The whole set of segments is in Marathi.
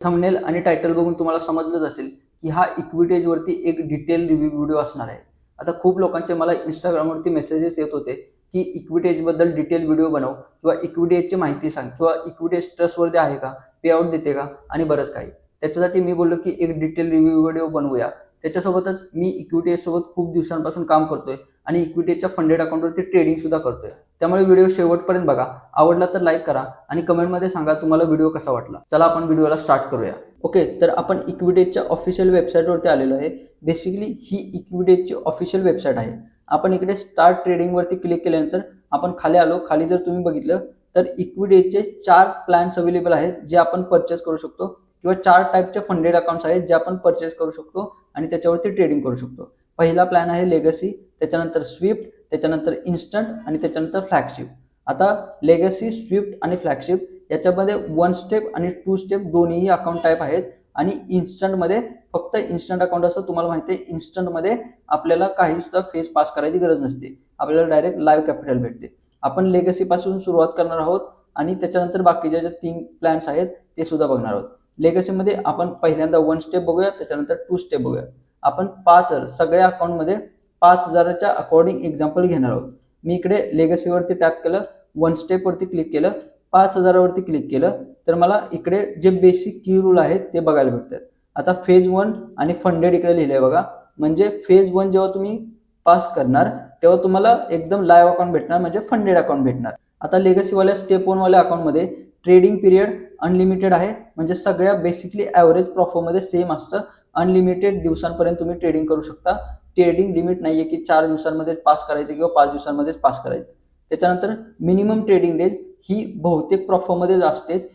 थंबनेल आणि टायटल बघून तुम्हाला समजलंच असेल की हा इक्विटी एजवरती एक डिटेल रिव्ह्यू व्हिडिओ असणार आहे. आता खूप लोकांचे मला Instagramवरती मेसेजेस येत होते की इक्विटी एजबद्दल डिटेल व्हिडिओ बनव किंवा इक्विटी एजची माहिती सांग किंवा इक्विटी एज ट्रस्टवर्दी आहे का, पे आउट देते का आणि बरंच काही. त्याच्यासाठी मी बोललो की एक डिटेल रिव्ह्यू व्हिडिओ बनवूया. त्याच्यासोबतच मी इक्विटी एजसोबत खूप दिवसांपासून काम करतोय आणि इक्विटी एजच्या फंडेड अकाउंटवरती ट्रेडिंग सुद्धा करतोय. त्यामुळे व्हिडिओ शेवटपर्यंत बघा. आवडला तर लाईक करा आणि कमेंटमध्ये सांगा तुम्हाला व्हिडिओ कसा वाटला. चला आपण व्हिडिओला स्टार्ट करूया. ओके, तर आपण इक्विटी एजच्या ऑफिशियल वेबसाईटवरती आलेलो आहे. बेसिकली ही इक्विटी एजची ऑफिशियल वेबसाईट आहे. आपण इकडे स्टार्ट ट्रेडिंगवरती क्लिक केल्यानंतर आपण खाली आलो. खाली जर तुम्ही बघितलं तर इक्विटी एजचे 4 प्लॅन्स अवेलेबल आहेत जे आपण परचेस करू शकतो किंवा 4 टाईपचे फंडेड अकाउंट्स आहेत जे आपण परचेस करू शकतो आणि त्याच्यावरती ट्रेडिंग करू शकतो. पहिला प्लॅन आहे लेगसी, त्याच्यानंतर स्विफ्ट, त्याच्यानंतर इन्स्टंट आणि त्याच्यानंतर फ्लॅगशिप. आता लेगसी, स्विफ्ट आणि फ्लॅगशिप याच्यामध्ये 1 स्टेप आणि 2 स्टेप दोन्हीही अकाउंट टाईप आहेत आणि इन्स्टंटमध्ये फक्त इन्स्टंट अकाउंट असं तुम्हाला माहिती आहे. इन्स्टंटमध्ये आपल्याला काही सुद्धा फेज पास करायची गरज नसते. आपल्याला डायरेक्ट लाईव्ह कॅपिटल भेटते. आपण लेगसी पासून सुरुवात करणार आहोत आणि त्याच्यानंतर बाकीच्या ज्या 3 प्लॅन्स आहेत ते सुद्धा बघणार आहोत. लेगसीमध्ये आपण पहिल्यांदा 1 स्टेप बघूया, त्याच्यानंतर 2 स्टेप बघूया. आपण 5,000 सगळ्या अकाउंटमध्ये 5,000च्या अकॉर्डिंग एक्झाम्पल घेणार आहोत. मी इकडे लेगसीवरती टॅप केलं, 1 स्टेपवरती क्लिक केलं, 5,000वरती क्लिक केलं तर मला इकडे जे बेसिक की रूल आहेत ते बघायला भेटतात. आता फेज 1 आणि फंडेड इकडे लिहिलंय बघा. म्हणजे फेज 1 जेव्हा तुम्ही पास करणार तेव्हा तुम्हाला एकदम लाईव्ह अकाउंट भेटणार, म्हणजे फंडेड अकाउंट भेटणार. आता लेगसीवाल्या स्टेप 1 वाल्या अकाउंटमध्ये ट्रेडिंग पिरियड अनलिमिटेड आहे, म्हणजे सगळ्या बेसिकली ॲव्हरेज प्रॉफिटमध्ये सेम असतं. अनलिमिटेड दिवसांपर्यंत तुम्ही ट्रेडिंग करू शकता. ट्रेडिंग लिमिट नाहीये की 4 दिवसांमध्येच पास करायचे किंवा 5 दिवसांमध्येच पास करायचे. त्याच्यानंतर मिनिमम ट्रेडिंग डेज ही बहुतेक प्रॉफिटमध्ये असतेच.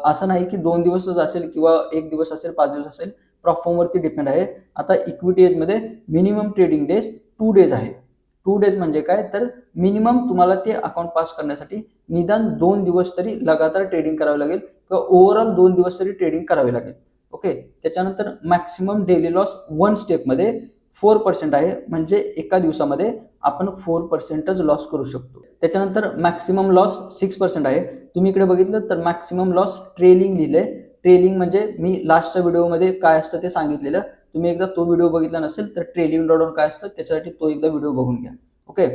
असं नाही की 2 दिवसच असेल किंवा 1 दिवस असेल, 5 दिवस असेल. प्रॉफिटवरती डिपेंड आहे. आता इक्विटी एजमध्ये मिनिमम ट्रेडिंग डेज 2 डेज आहे. 2 डेज म्हणजे काय, तर मिनिमम तुम्हाला ते अकाउंट पास करण्यासाठी निदान 2 दिवस तरी लगातार ट्रेडिंग करावी लागेल किंवा ओव्हरऑल 2 दिवस तरी ट्रेडिंग करावी लागेल. ओके, त्याच्यानंतर मॅक्सिमम डेली लॉस 1 स्टेपमध्ये 4% आहे, म्हणजे एका दिवसामध्ये आपण 4%च लॉस करू शकतो. त्याच्यानंतर मॅक्सिमम लॉस 6% आहे. तुम्ही इकडे बघितलं तर मॅक्सिमम लॉस ट्रेलिंग लिहिलंय. ट्रेलिंग म्हणजे मी लास्टच्या व्हिडिओमध्ये काय असतं ते सांगितलेलं. तुम्ही एकदा तो व्हिडिओ बघितला नसेल तर ट्रेलिंग ड्रॉडाऊन काय असतं त्याच्यासाठी तो एकदा व्हिडिओ बघून घ्या. ओके,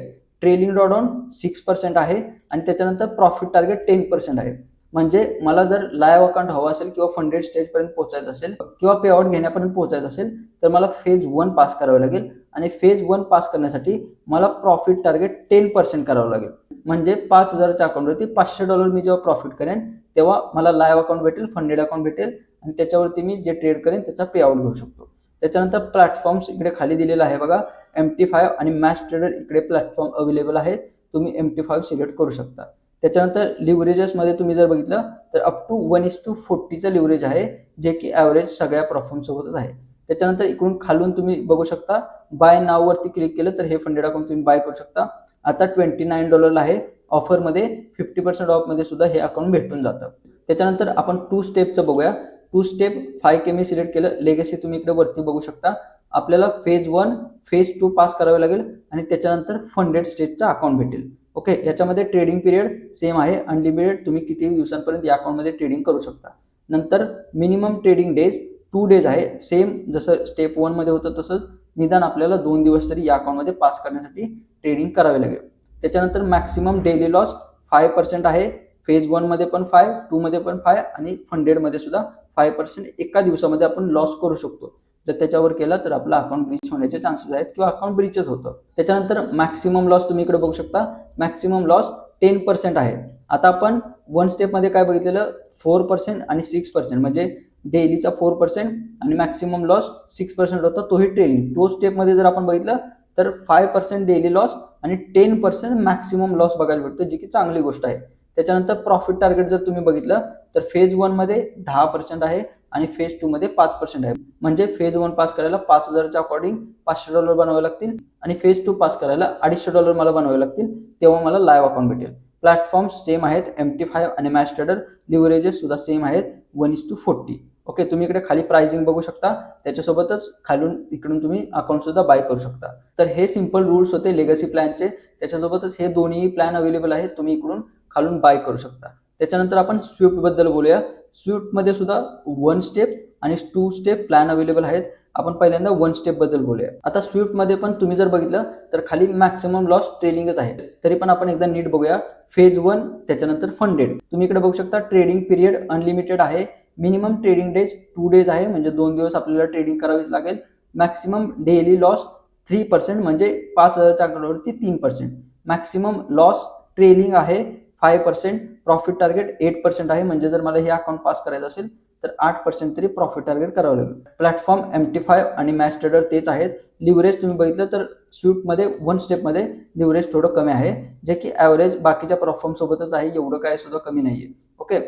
ट्रेलिंग ड्रॉडाऊन 6% आहे आणि त्याच्यानंतर प्रॉफिट टार्गेट 10% आहे. म्हणजे मला जर लाईव्ह अकाउंट हवा असेल किंवा फंडेड स्टेजपर्यंत पोहोचायचं असेल किंवा पे आउट घेण्यापर्यंत पोहोचायचं असेल तर मला फेज 1 पास करावं लागेल आणि फेज 1 पास करण्यासाठी मला प्रॉफिट टार्गेट 10% करावं लागेल. म्हणजे 5,000च्या अकाउंटवरती $500 मी जेव्हा प्रॉफिट करेन तेव्हा मला लाईव्ह अकाउंट भेटेल, फंडेड अकाउंट भेटेल आणि त्याच्यावरती मी जे ट्रेड करेन त्याचा पे आउट घेऊ शकतो. त्याच्यानंतर प्लॅटफॉर्म्स इकडे खाली दिलेला आहे बघा. MT5 आणि मॅच ट्रेडर इकडे प्लॅटफॉर्म अवेलेबल आहेत. तुम्ही MT5 सिलेक्ट करू शकता. त्याच्यानंतर लिव्हरेजेसमध्ये तुम्ही जर बघितलं तर अप टू 1:40चं लिव्हरेज आहे, जे की ॲव्हरेज सगळ्या प्लॅटफॉर्मसोबतच आहे. त्याच्यानंतर इकडून खालून तुम्ही बघू शकता बाय नाव वरती क्लिक केलं तर हे फंडेड अकाउंट तुम्ही बाय करू शकता. आता $29 आहे. ऑफरमध्ये 50% ऑफमध्ये सुद्धा हे अकाउंट भेटून जातं. त्याच्यानंतर आपण 2 स्टेपचं बघूया. 2 स्टेप 5K मी सिलेक्ट केलं. लेगसी तुम्ही इकडे वरती बघू शकता. आपल्याला फेज 1, फेज 2 पास करावे लागेल आणि त्याच्यानंतर फंडेड स्टेजचं अकाउंट भेटेल. ओके, याच्यामध्ये ट्रेडिंग पिरियड सेम आहे, अनलिमिटेड. तुम्ही किती दिवसांपर्यंत या अकाउंटमध्ये ट्रेडिंग करू शकता. नंतर मिनिमम ट्रेडिंग डेज 2 डेज आहे. सेम जसं स्टेप 1 मध्ये होतं तसंच निदान आपल्याला 2 दिवस तरी या अकाउंटमध्ये पास करण्यासाठी ट्रेडिंग करावे लागेल. त्याच्यानंतर मॅक्सिमम डेली लॉस 5% आहे. फेज 1 मध्ये पण 5, 2 मध्ये पण 5 आणि फंडेडमध्ये सुद्धा 5% एका दिवसामध्ये आपण लॉस करू शकतो. जर त्याच्यावर केला तर आपला अकाउंट ब्रीच होण्याचे चान्सेस आहेत किंवा अकाउंट ब्रीचच होतं. त्याच्यानंतर मॅक्सिमम लॉस तुम्ही इकडे बघू शकता. मॅक्सिमम लॉस 10% आहे. आता आपण 1 स्टेपमध्ये काय बघितलेलं, 4% आणि 6%, म्हणजे डेलीचा 4% आणि मॅक्सिमम लॉस 6% होता, तोही ट्रेलिंग. तो स्टेपमध्ये जर आपण बघितलं तर 5% डेली लॉस आणि 10% मॅक्सिमम लॉस बघायला भेटतो, जी की चांगली गोष्ट आहे. त्याच्यानंतर प्रॉफिट टार्गेट जर तुम्ही बघितलं तर फेज 1 मध्ये 10% आहे आणि फेज 2 मध्ये 5% आहे. म्हणजे फेज 1 पास करायला 5,000च्या अकॉर्डिंग $500 बनवावे लागतील आणि फेज 2 पास करायला $250 मला बनवावे लागतील, तेव्हा मला लाईव्ह अकाउंट भेटेल. प्लॅटफॉर्म्स सेम आहेत, MT5 आणि मॅच ट्रेडर. लिव्हरेजेस सुद्धा सेम आहेत, 1:40. ओके, तुम्ही इकडे खाली प्राइसिंग बघू शकता. त्याच्यासोबतच खालून इकडून तुम्ही अकाउंट सुद्धा बाय करू शकता. तर हे सिंपल रूल्स होते लेगसी प्लॅनचे. त्याच्यासोबतच हे दोन्ही प्लॅन अवेलेबल आहेत, तुम्ही इकडून खालून बाय करू शकता. त्याच्यानंतर आपण स्विफ्ट बद्दल बोलूया. स्विफ्टमध्ये सुद्धा 1 स्टेप आणि 2 स्टेप प्लॅन अवेलेबल आहेत. आपण पहिल्यांदा 1 स्टेप बद्दल बोलूया. आता स्विफ्टमध्ये पण तुम्ही जर बघितलं तर खाली मॅक्सिमम लॉस ट्रेलिंगच आहे. तरी पण आपण एकदा नीट बघूया. फेज 1 त्याच्यानंतर फंडेड. तुम्ही इकडे बघू शकता ट्रेडिंग पिरियड अनलिमिटेड आहे. मिनिमम ट्रेडिंग डेज 2 डेज आहे, म्हणजे 2 दिवस आपल्याला ट्रेडिंग करावीच लागेल. मॅक्सिमम डेली लॉस 3% म्हणजे 5,000च्या आकड्यावरती 3%. मॅक्सिमम लॉस ट्रेलिंग आहे 5%. प्रॉफिट टार्गेट 8% आहे, म्हणजे जर मला हे अकाउंट पास करायचं असेल तर 8% तरी प्रॉफिट टार्गेट करावं लागेल. प्लॅटफॉर्म MT5 आणि मॅच ट्रेडर तेच आहेत. लिव्हरेज तुम्ही बघितलं तर स्विफ्टमध्ये 1 स्टेपमध्ये लिव्हरेज थोडं कमी आहे, जे की ॲव्हरेज बाकीच्या प्लॅटफॉर्म सोबतच आहे, एवढं काय सुद्धा कमी नाहीये. ओके,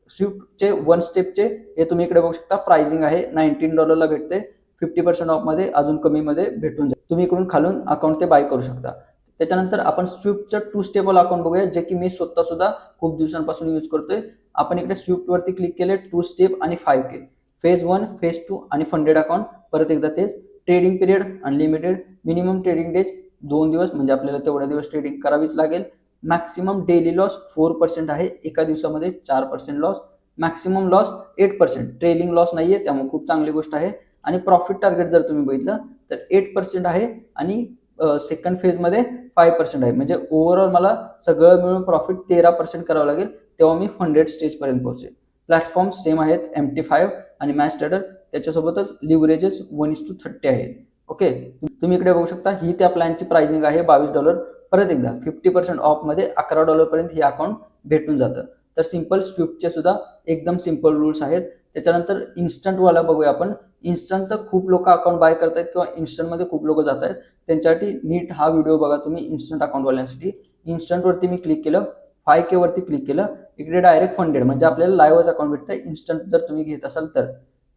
स्विफ्टचे 1 स्टेपचे हे तुम्ही इकडे बघू शकता. प्राइसिंग आहे $19 भेटते. 50% ऑफमध्ये अजून कमीमध्ये भेटून जाईल. तुम्ही इकडून खालून अकाउंट ते बाय करू शकता. त्याच्यानंतर आपण स्विफ्टचं 2 स्टेपवाला अकाउंट बघूया, जे की मी स्वतः सुद्धा खूप दिवसांपासून यूज करतोय. आपण इकडे स्विफ्टवरती क्लिक केले. 2 स्टेप आणि 5K. फेज 1, फेज 2 आणि फंडेड अकाउंट. परत एकदा तेच. Trading period unlimited. Minimum trading days 2 दिवस, म्हणजे आपल्याला तेवढ्या दिवस ट्रेडिंग करावीच लागेल. मॅक्सिमम डेली लॉस 4% आहे, एका दिवसामध्ये 4% loss. Maximum loss 8%. Trailing loss नाहीये, त्यामुळे खूप चांगली गोष्ट आहे. आणि प्रॉफिट टार्गेट जर तुम्ही बघितलं तर 8% आहे आणि सेकंड फेजमध्ये 5% आहे, म्हणजे ओव्हरऑल मला सगळं मिळून प्रॉफिट 13% करावं लागेल, तेव्हा मी 100 स्टेजपर्यंत पोहोचेल. प्लॅटफॉर्म सेम आहेत, MT5 आणि मॅच ट्रेडर. त्याच्यासोबतच लिव्हरेजेस 1:30 आहेत. ओके, तुम्ही इकडे बघू शकता. ही त्या प्लॅनची प्राइसिंग आहे $22. परत एकदा 50% ऑफमध्ये $11 पर्यंत हे अकाउंट भेटून जातं. तर सिंपल स्विफ्टचे सुद्धा एकदम सिंपल रूल्स आहेत. त्याच्यानंतर इन्स्टंटवाला बघूया आपण. इन्स्टंटचं खूप लोक अकाउंट बाय करतायत किंवा इन्स्टंटमध्ये खूप लोक जात आहेत. त्यांच्यासाठी नीट हा व्हिडिओ बघा तुम्ही. इन्स्टंट अकाउंटवाल्यांसाठी इन्स्टंटवरती मी क्लिक केलं, 5K वरती क्लिक केलं. इकडे डायरेक्ट फंडेड, म्हणजे आपल्याला लाईव्हच अकाउंट भेटतं इन्स्टंट जर तुम्ही घेत असाल तर.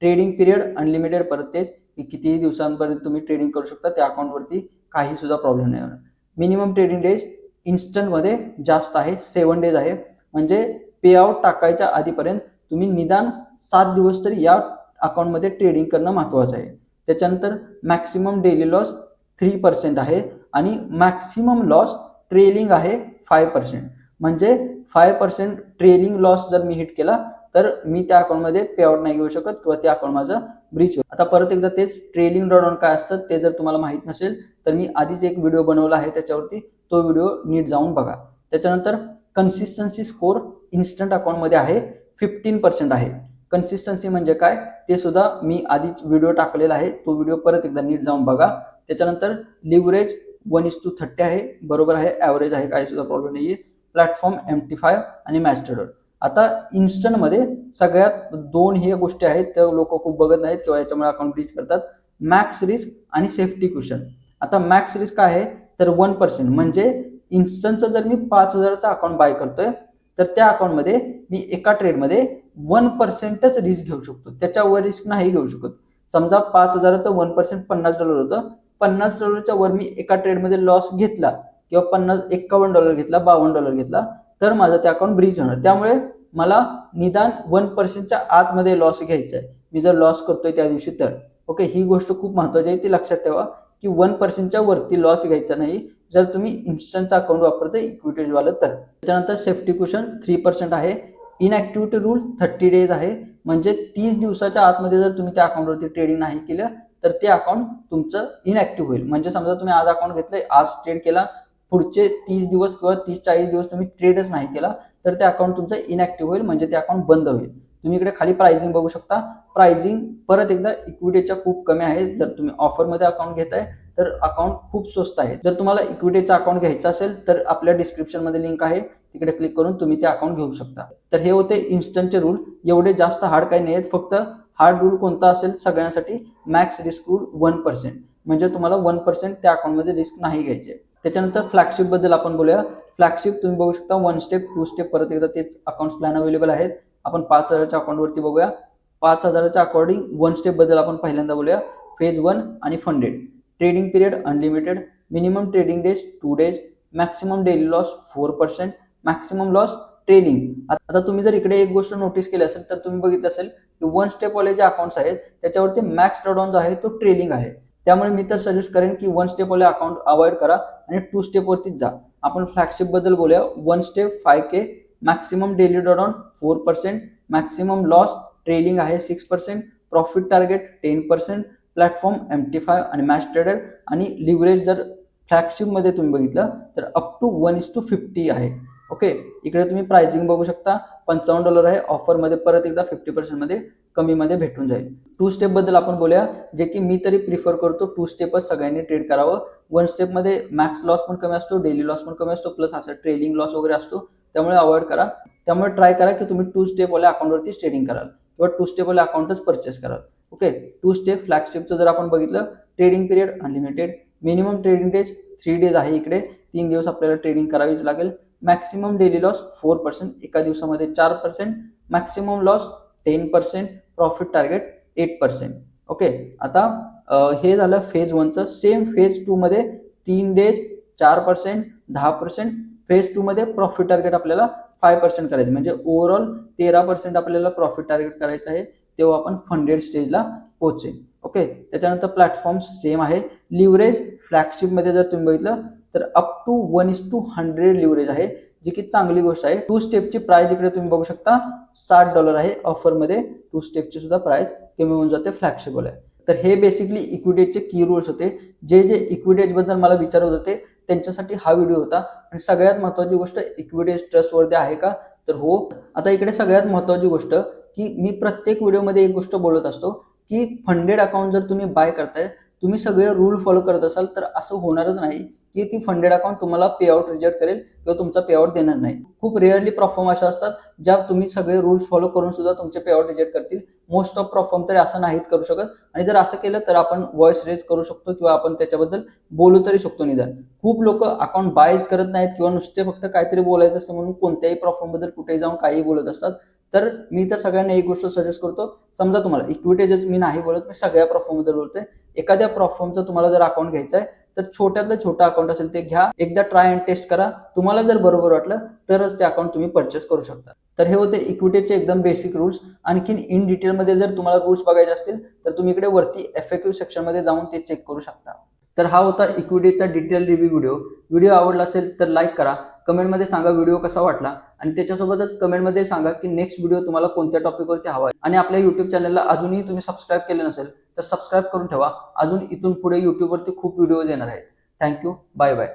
Trading period unlimited. परत तेच की कितीही दिवसांपर्यंत तुम्ही ट्रेडिंग करू शकता त्या अकाउंटवरती, काही सुद्धा प्रॉब्लेम नाही होणार. मिनिमम ट्रेडिंग डेज इन्स्टंटमध्ये जास्त आहे, 7 डेज आहे, म्हणजे पे आउट टाकायच्या आधीपर्यंत तुम्ही निदान 7 दिवस तरी या अकाउंटमध्ये ट्रेडिंग करणं महत्त्वाचं आहे. त्याच्यानंतर मॅक्सिमम डेली लॉस 3% आहे आणि मॅक्सिमम लॉस ट्रेलिंग आहे 5%. म्हणजे 5% ट्रेलिंग लॉस जर मी हिट केला तर मी त्या अकाउंटमध्ये पे आउट नाही घेऊ शकत किंवा ते अकाउंट माझं ब्रीच होईल. आता परत एकदा तेच ट्रेलिंग ड्रॉडाऊन काय असतं ते जर तुम्हाला माहित नसेल तर मी आधीच एक व्हिडिओ बनवला आहे त्याच्यावरती, तो व्हिडिओ नीट जाऊन बघा. त्याच्यानंतर कन्सिस्टन्सी स्कोर इन्स्टंट अकाउंटमध्ये आहे 15% आहे. कन्सिस्टन्सी म्हणजे काय ते सुद्धा मी आधीच व्हिडिओ टाकलेला आहे, तो व्हिडिओ परत एकदा नीट जाऊन बघा. त्याच्यानंतर लिव्हरेज 1:30 आहे, बरोबर आहे, ॲव्हरेज आहे, काही सुद्धा प्रॉब्लेम नाहीये. प्लॅटफॉर्म MT5 आणि मॅच ट्रेडर. आता इन्स्टंटमध्ये सगळ्यात 2 हे गोष्टी आहेत त्या लोक खूप बघत नाहीत किंवा याच्यामुळे अकाउंट ब्रीच करतात. मॅक्स रिस्क आणि सेफ्टी क्वेश्चन. आता मॅक्स रिस्क काय आहे तर 1%, म्हणजे इन्स्टंटचं जर मी 5,000चा अकाउंट बाय करतोय तर त्या अकाउंटमध्ये मी एका ट्रेडमध्ये 1%च रिस्क घेऊ शकतो, त्याच्यावर रिस्क नाही घेऊ शकत. समजा 5,000चं 1% $50 होतं, $50च्या वर मी एका ट्रेडमध्ये लॉस घेतला किंवा $51 घेतला, $52 घेतला तर माझं ते अकाउंट ब्रीच होणार. त्यामुळे मला निदान 1%च्या आतमध्ये लॉस घ्यायचा आहे, मी जर लॉस करतोय त्या दिवशी तर. ओके, ही गोष्ट खूप महत्त्वाची आहे, ती लक्षात ठेवा की 1%च्या वरती लॉस घ्यायचा नाही जर तुम्ही इन्स्टंटचा अकाउंट वापरताय इक्विटीजवालं तर. त्याच्यानंतर सेफ्टी क्वेश्चन 3% आहे. इनॅक्टिव्हिटी रूल 30 डेज आहे, म्हणजे 30 दिवसाच्या आतमध्ये जर तुम्ही त्या अकाउंटवरती ट्रेडिंग नाही केलं तर ते अकाउंट तुमचं इनॅक्टिव्ह होईल. म्हणजे समजा तुम्ही आज अकाउंट घेतलंय, आज ट्रेड केला, पुढचे 30 दिवस किंवा 30-40 दिवस तुम्ही ट्रेडच नाही केला तर ते अकाउंट तुमचं इनॅक्टिव्ह होईल, म्हणजे ते अकाउंट बंद होईल. तुम्ही इकडे खाली प्राइसिंग बघू शकता. प्राइसिंग परत एकदा इक्विटीच्या खूप कमी आहे. जर तुम्ही ऑफरमध्ये अकाउंट घेताय तर अकाउंट खूप स्वस्त आहे. जर तुम्हाला इक्विटीचा अकाउंट घ्यायचा असेल तर आपल्या डिस्क्रिप्शनमध्ये लिंक आहे, तिकडे क्लिक करून तुम्ही ते अकाउंट घेऊ शकता. तर हे होते इन्स्टंटचे रूल. एवढे जास्त हार्ड काही नाही आहेत. फक्त हार्ड रूल कोणता असेल सगळ्यांसाठी, मॅक्स रिस्क रूल 1%, म्हणजे तुम्हाला 1% त्या अकाउंटमध्ये रिस्क नाही घ्यायचे. त्याच्यानंतर फ्लॅगशिप बद्दल आपण बोलूया. फ्लॅगशिप तुम्ही बघू शकता 1 स्टेप 2 स्टेप, परत एकदा तेच अकाउंट प्लॅन अवेलेबल आहेत. आपण 5,000च्या अकाउंटवरती बघूया. 5,000च्या अकॉर्डिंग 1 स्टेप बद्दल आपण पहिल्यांदा बोलूया. फेज 1 आणि funded. Trading period unlimited. Minimum trading days 2 days. Maximum daily loss 4%. Maximum loss trailing. आता तुम्ही जर इकडे एक गोष्ट नोटीस केली असेल तर तुम्ही बघितलं असेल की 1 स्टेप वाले जे अकाउंट्स आहेत त्याच्यावरती मॅक्स ड्रॉडाऊन जो आहे तो ट्रेलिंग आहे. त्यामुळे मी तर सजेस्ट करेन की 1 स्टेप वाले अकाउंट अवॉइड करा आणि 2 स्टेप वरतीच जा. आपण फ्लॅगशिप बद्दल बोलूया. 1 step 5K. Maximum daily drawdown 4%. Maximum loss trailing आहे 6%, प्रॉफिट टार्गेट 10%, प्लॅटफॉर्म MT5 आणि मॅच ट्रेडर आणि लिव्हरेज जर फ्लॅगशिप मध्ये तुम्ही बघितलं तर अप टू 1:50 आहे. ओके, इकडे तुम्ही प्राइसिंग बघू शकता, $55 आहे. ऑफर मध्ये परत एकदा 50% मध्ये कमी मध्ये भेटून जाईल. 2 स्टेप बद्दल आपण बोलूया, जे की मी तरी प्रिफर करतो 2 स्टेपच सगळ्यांनी ट्रेड करावं. 1 स्टेप मध्ये मॅक्स लॉस पण कमी असतो, डेली लॉस पण कमी असतो, प्लस असं ट्रेलिंग लॉस वगैरे असतो, त्यामुळे अवॉइड करा. त्यामुळे ट्राय करा की तुम्ही 2 स्टेप वाल्या अकाउंटवरती ट्रेडिंग कराल किंवा 2 स्टेप वाल्या अकाउंटच परचेस कराल. ओके, 2 स्टेप फ्लॅगशिपचं जर आपण बघितलं, trading period unlimited, minimum trading days 3 days आहे. इकडे 3 दिवस आपल्याला ट्रेडिंग करावीच लागेल. मॅक्सिमम डेली लॉस 4%, एका दिवसामध्ये 4%, maximum loss 10%, profit target 8%. Okay, आता हे झालं फेज 1चं. सेम फेज 2 मध्ये 3 डेज 4%, 10%. फेज 2 मध्ये प्रॉफिट टार्गेट आपल्याला 5% करायचं, म्हणजे ओव्हरऑल 13% आपल्याला प्रॉफिट टार्गेट करायचं आहे, तेव्हा आपण फंडेड स्टेजला पोहोचेल. ओके, त्याच्यानंतर प्लॅटफॉर्म्स सेम आहे. लिव्हरेज फ्लॅगशिप मध्ये जर तुम्ही बघितलं तर अप टू 1:100 लिव्हरेज आहे, जी की चांगली गोष्ट आहे. 2 स्टेपची प्राइस इकडे तुम्ही बघू शकता $60 आहे. ऑफर मध्ये 2 स्टेपची सुद्धा प्राइस कमी होऊन जाते फ्लॅगशिप वाले. तर हे बेसिकली इक्विटीचे की रूल्स होते. जे इक्विटीज बद्दल मला विचारत होते त्यांच्यासाठी हा व्हिडिओ होता. आणि सगळ्यात महत्त्वाची गोष्ट, इक्विटीज ट्रस्टवर्दी आहे का, तर हो. आता इकडे सगळ्यात महत्त्वाची गोष्ट की मी प्रत्येक व्हिडिओमध्ये एक गोष्ट बोलत असतो की फंडेड अकाउंट जर तुम्ही बाय करताय, तुम्ही सगळे रूल फॉलो करत असाल तर असं होणारच नाही की ती फंडेड अकाउंट तुम्हाला पे आउट रिजेक्ट करेल किंवा तुमचा पे आउट देणार नाही. खूप रेअरली प्लॅटफॉर्म अशा असतात ज्या तुम्ही सगळे रूल्स फॉलो करून सुद्धा तुमचे पे आउट रिजेक्ट करतील. मोस्ट ऑफ प्लॅटफॉर्म तरी असं नाहीत करू शकत. आणि जर असं केलं तर आपण व्हॉइस रेज करू शकतो किंवा आपण त्याच्याबद्दल बोलू तरी शकतो. निदान खूप लोक अकाउंट बायच करत नाहीत किंवा नुसते फक्त काहीतरी बोलायचं असतं म्हणून कोणत्याही प्लॅटफॉर्म बद्दल कुठेही जाऊन काही बोलत असतात. तर मी तर सगळ्यांना एक गोष्ट सजेस्ट करतो, समजा तुम्हाला इक्विटीज मी नाही बोलत, मी सगळ्या प्लॅटफॉर्म बद्दल बोलतोय. एखाद्या प्लॅटफॉर्मचं तुम्हाला जर अकाउंट घ्यायचं आहे तर छोट्यातलं छोटं अकाउंट असेल ते घ्या, एकदा ट्राय अँड टेस्ट करा. तुम्हाला जर बरोबर वाटलं तरच ते अकाउंट तुम्ही परचेस करू शकता. तर हे होते इक्विटीचे एकदम बेसिक रूल्स. आणखीन इन डिटेलमध्ये जर तुम्हाला रूल्स बघायचे असतील तर तुम्ही इकडे वरती FAQ सेक्शनमध्ये जाऊन ते चेक करू शकता. तर हा होता इक्विटीचा डिटेल रिव्ह्यू व्हिडिओ. व्हिडिओ आवडला असेल तर लाईक करा, कमेंटमध्ये सांगा व्हिडिओ कसा वाटला, आणि त्याच्यासोबतच कमेंटमध्ये सांगा की नेक्स्ट व्हिडिओ तुम्हाला कोणत्या टॉपिकवरती हवा आहे. आणि आपल्या युट्यूब चॅनलला अजूनही तुम्ही सबस्क्राईब केले नसेल तर सबस्क्राईब करून ठेवा. अजून इथून पुढे युट्यूबवरती खूप व्हिडिओज येणार आहेत. Thank you, bye bye.